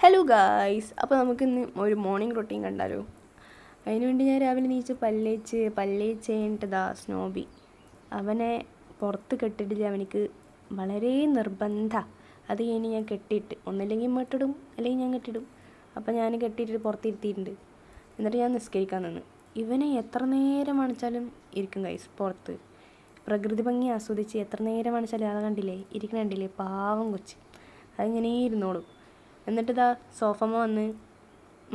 Hello guys, അപ്പോൾ നമുക്കിന്ന് ഒരു മോർണിംഗ് റൊട്ടീൻ കണ്ടാലോ. അതിനുവേണ്ടി ഞാൻ രാവിലെ നീച്ച് പല്ലേച്ച് കഴിഞ്ഞിട്ടതാ സ്നോബി അവനെ പുറത്ത് കെട്ടിട്ടില്ല. അവനിക്ക് വളരെ നിർബന്ധമാണ്. അത് കഴിഞ്ഞ് ഞാൻ കെട്ടിയിട്ട് ഒന്നില്ലെങ്കിൽ ഇമ്മട്ടിടും അല്ലെങ്കിൽ ഞാൻ കെട്ടിയിടും. അപ്പോൾ ഞാൻ കെട്ടിയിട്ട് പുറത്തിരുത്തിയിട്ടുണ്ട്. എന്നിട്ട് ഞാൻ നിസ്കരിക്കാൻ നിന്ന്. ഇവനെ എത്ര നേരം കാണിച്ചാലും ഇരിക്കും ഗൈസ് പുറത്ത്. പ്രകൃതി ഭംഗി ആസ്വദിച്ച് എത്ര നേരം കാണിച്ചാലും അത് കണ്ടില്ലേ, ഇരിക്കണ കണ്ടില്ലേ, പാവം കൊച്ച്. അതിങ്ങനെ ഇരുന്നോളും. എന്നിട്ട് ഇതാ സോഫമ്മ വന്ന്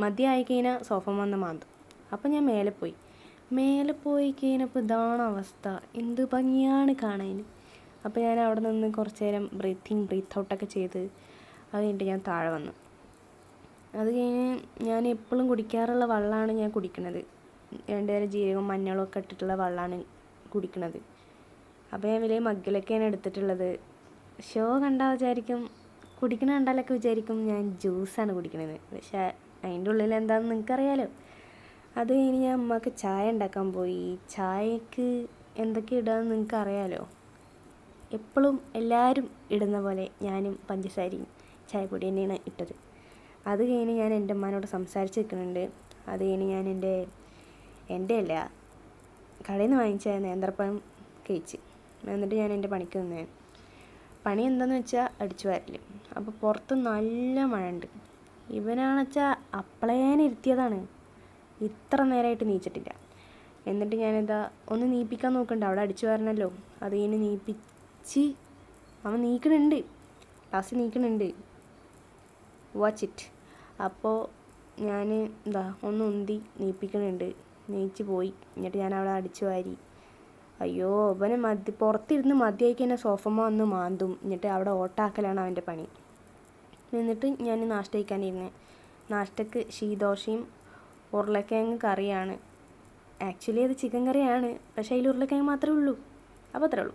മതിയായി കഴിഞ്ഞാൽ സോഫമ്മ വന്ന് മാന്തും. അപ്പം ഞാൻ മേലെ പോയി കഴിഞ്ഞപ്പോൾ ഇതാണ് അവസ്ഥ. എന്ത് ഭംഗിയാണ് കാണാൻ. അപ്പോൾ ഞാൻ അവിടെ നിന്ന് കുറച്ച് നേരം ബ്രീത്ത് ഔട്ടൊക്കെ ചെയ്ത് അത് കഴിഞ്ഞിട്ട് ഞാൻ താഴെ വന്നു. അത് കഴിഞ്ഞ് ഞാൻ എപ്പോഴും കുടിക്കാറുള്ള വെള്ളമാണ് ഞാൻ കുടിക്കുന്നത്. 2 തരം ജീരകവും മഞ്ഞളും ഒക്കെ ഇട്ടിട്ടുള്ള വെള്ളമാണ് കുടിക്കുന്നത്. അപ്പോൾ ഞാൻ വലിയ മഗ്ഗിലൊക്കെയാണ് എടുത്തിട്ടുള്ളത്. ഷോ കണ്ടാൽ വിചാരിക്കും, കുടിക്കണ കണ്ടാലൊക്കെ വിചാരിക്കും ഞാൻ ജ്യൂസാണ് കുടിക്കണത്. പക്ഷേ അതിൻ്റെ ഉള്ളിൽ എന്താണെന്ന് നിങ്ങൾക്കറിയാലോ. അത് കഴിഞ്ഞ് ഞാൻ അമ്മക്ക് ചായ ഉണ്ടാക്കാൻ പോയി. ചായക്ക് എന്തൊക്കെ ഇടാമെന്ന് നിങ്ങൾക്കറിയാലോ. എപ്പോഴും എല്ലാവരും ഇടുന്ന പോലെ ഞാനും പഞ്ചസാരയും ചായപ്പൊടി തന്നെയാണ് ഇട്ടത്. അത് കഴിഞ്ഞ് ഞാൻ എൻ്റെ അമ്മേനോട് സംസാരിച്ച് നിൽക്കുന്നുണ്ട്. അത് കഴിഞ്ഞ് ഞാൻ എൻ്റെ അല്ല കടയിൽ നിന്ന് വാങ്ങിച്ച നേന്ത്രപ്പഴം കഴിച്ച്. എന്നിട്ട് ഞാൻ എൻ്റെ പണിക്ക് നിന്നേ. പണി എന്താണെന്ന് വെച്ചാൽ അടിച്ചു വാരൽ. അപ്പോൾ പുറത്ത് നല്ല മഴ ഉണ്ട്. ഇവനാണെന്ന് വെച്ചാൽ അപ്പളേനെ ഇരുത്തിയതാണ്. ഇത്ര നേരമായിട്ട് നീച്ചിട്ടില്ല. എന്നിട്ട് ഞാനിതാ ഒന്ന് നീപ്പിക്കാൻ നോക്കുന്നുണ്ട്. അവിടെ അടിച്ചു വാരണമല്ലോ. അത് കഴിഞ്ഞ് നീപ്പിച്ച് അവൻ നീക്കണുണ്ട്. ലാസ്റ്റ് നീക്കണുണ്ട്. Watch it. അപ്പോൾ ഞാൻ എന്താ ഒന്ന് ഉന്തി നീപ്പിക്കണുണ്ട്. നീച്ച് പോയി. എന്നിട്ട് ഞാൻ അവിടെ അടിച്ചു വാരി. അയ്യോ, അവനെ പുറത്തിരുന്ന് മതിയാക്കി തന്നെ സോഫമ്മ വന്ന് മാന്തും. എന്നിട്ട് അവിടെ ഓട്ടാക്കലാണ് അവൻ്റെ പണി. എന്നിട്ട് ഞാൻ നാഷ്ട കഴിക്കാനിരുന്നത്. നാഷ്ടക്ക് ശീദോശയും ഉരുളക്കിഴങ്ങ് കറിയാണ്. ആക്ച്വലി അത് ചിക്കൻ കറിയാണ്, പക്ഷേ അതിൽ ഉരുളക്കിഴങ്ങ് മാത്രമേ ഉള്ളൂ. അപ്പോൾ അത്രേ ഉള്ളൂ.